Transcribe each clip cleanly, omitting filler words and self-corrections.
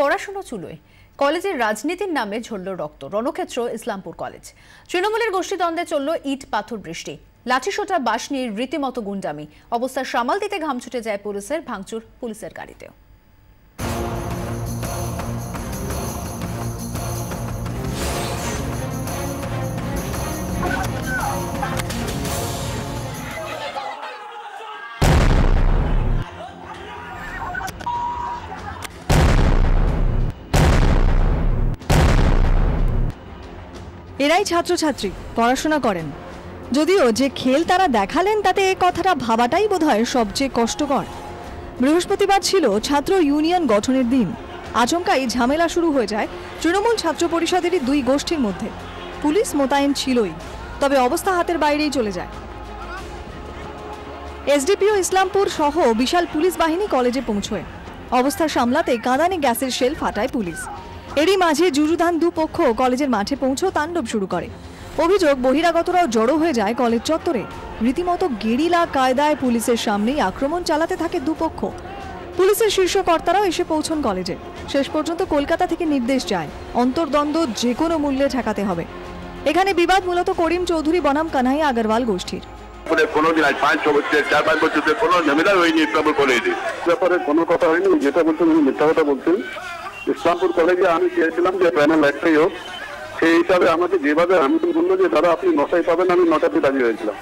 পড়াশোনা চুলোয়, কলেজের রাজনীতির নামে ঝরল রক্ত। রণক্ষেত্র ইসলামপুর কলেজ। তৃণমূলের গোষ্ঠীদ্বন্দ্বে চলল ইট পাথর বৃষ্টি, লাঠিসোঁটা বাঁশ নিয়ে রীতিমতো গুন্ডামি। অবস্থা সামাল দিতে ঘাম ছুটে যায় পুলিশের, ভাঙচুর পুলিশের গাড়িতেও। এরাই ছাত্রছাত্রী, পড়াশোনা করেন। যদিও যে খেল তারা দেখালেন তাতে এ কথাটা ভাবাটাই বোধহয় সবচেয়ে কষ্টকর। বৃহস্পতিবার ছিল ছাত্র ইউনিয়ন গঠনের দিন। আচমকাই ঝামেলা শুরু হয়ে যায় তৃণমূল ছাত্র পরিষদেরই দুই গোষ্ঠীর মধ্যে। পুলিশ মোতায়েন ছিলই, তবে অবস্থা হাতের বাইরেই চলে যায়। এসডিপিও ইসলামপুর সহ বিশাল পুলিশ বাহিনী কলেজে পৌঁছয়। অবস্থা সামলাতে কাঁদানে গ্যাসের শেল ফাটায় পুলিশ। এরই মাঝে যুযুধান দুপক্ষ কলেজের মাঠে পৌঁছে তাণ্ডব শুরু করে। অভিযোগ, বহিরাগতরাও জড়ো হয়ে যায় কলেজ চত্বরে। রীতিমতো গেরিলা কায়দায় পুলিশের সামনেই আক্রমণ চালাতে থাকে দুপক্ষ। পুলিশের শীর্ষ কর্তারাও এসে পৌঁছন কলেজে। শেষ পর্যন্ত কলকাতা থেকে নির্দেশ যায়, অন্তর্দ্বন্দ্ব যে কোনো মূল্যে ঠেকাতে হবে। এখানে বিবাদ মূলত করিম চৌধুরী বনাম কানাইয়া আগরওয়াল গোষ্ঠীর। কোনোদিন আজ 5-6 বছর 4-5 বছর কোনো ঝামেলা হয়নি ইসলামপুর কলেজে। ব্যাপারে কোনো কথা হয়নি, যেটা বলছেন উনি মিথ্যা কথা বলছেন। ইসলামপুর কলেজে আমি চেয়েছিলাম যে প্যানেল একটাই হোক, সেই হিসাবে আমাকে যেভাবে আমি বললো যে দাদা আপনি 9টায় পাবেন, আমি 9টাতে রাজি হয়েছিলাম।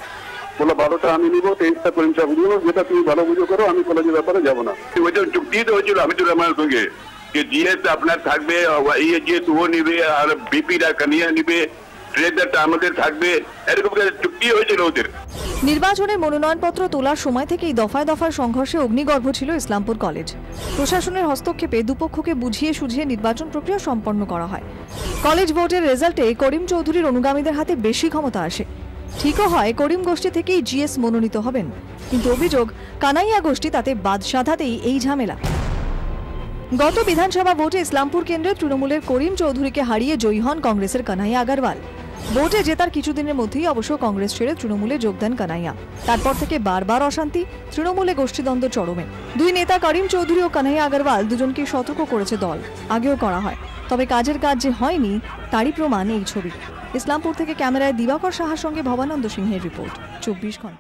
বললো 12টা আমি নিব, 23টা করিম সাহেব নিব, যেটা তুমি ভালো বুঝো করো, আমি কলেজের ব্যাপারে যাবো না। ওইটা চুক্তি তো হয়েছিল আমিদুর রহমানের সঙ্গে যে জিএস আপনার থাকবে, জিএস ও নিবে, আর বিপিরা কানিয়া নিবে, ট্রেজারটা আমাদের থাকবে, এরকম চুক্তি হয়েছিল ওদের। নির্বাচনের মনোনয়নপত্র তোলার সময় থেকেই দফায় দফায় সংঘর্ষে অগ্নিগর্ভ ছিল ইসলামপুর কলেজ। প্রশাসনের হস্তক্ষেপে দুপক্ষকে বুঝিয়ে সুঝিয়ে নির্বাচন প্রক্রিয়া সম্পন্ন করা হয়। কলেজ ভোটের রেজাল্টে করিম চৌধুরীর অনুগামীদের হাতে বেশি ক্ষমতা আসে। ঠিকও হয় করিম গোষ্ঠী থেকেই জিএস মনোনীত হবেন, কিন্তু অভিযোগ কানাইয়া গোষ্ঠী তাতে বাদ সাধাতেই এই ঝামেলা। গত বিধানসভা ভোটে ইসলামপুর কেন্দ্রে তৃণমূলের করিম চৌধুরীকে হারিয়ে জয়ী হন কংগ্রেসের কানাইয়া আগরওয়াল। ভোটে জেতার কিছুদিনের মধ্যেই অবশ্য কংগ্রেস ছেড়ে তৃণমূলে যোগ দেন কানাইয়া। তারপর থেকে বারবার অশান্তি, তৃণমূলে গোষ্ঠীদ্বন্দ্ব চরমে। দুই নেতা করিম চৌধুরী ও কানাইয়া আগরওয়াল দুজনকে সতর্ক করেছে দল, আগেও করা হয়। তবে কাজের কাজ যে হয়নি তারই প্রমাণ এই ছবি। ইসলামপুর থেকে ক্যামেরায় দিবাকর সাহার সঙ্গে ভবানন্দ সিংহের রিপোর্ট, 24 ঘন্টা।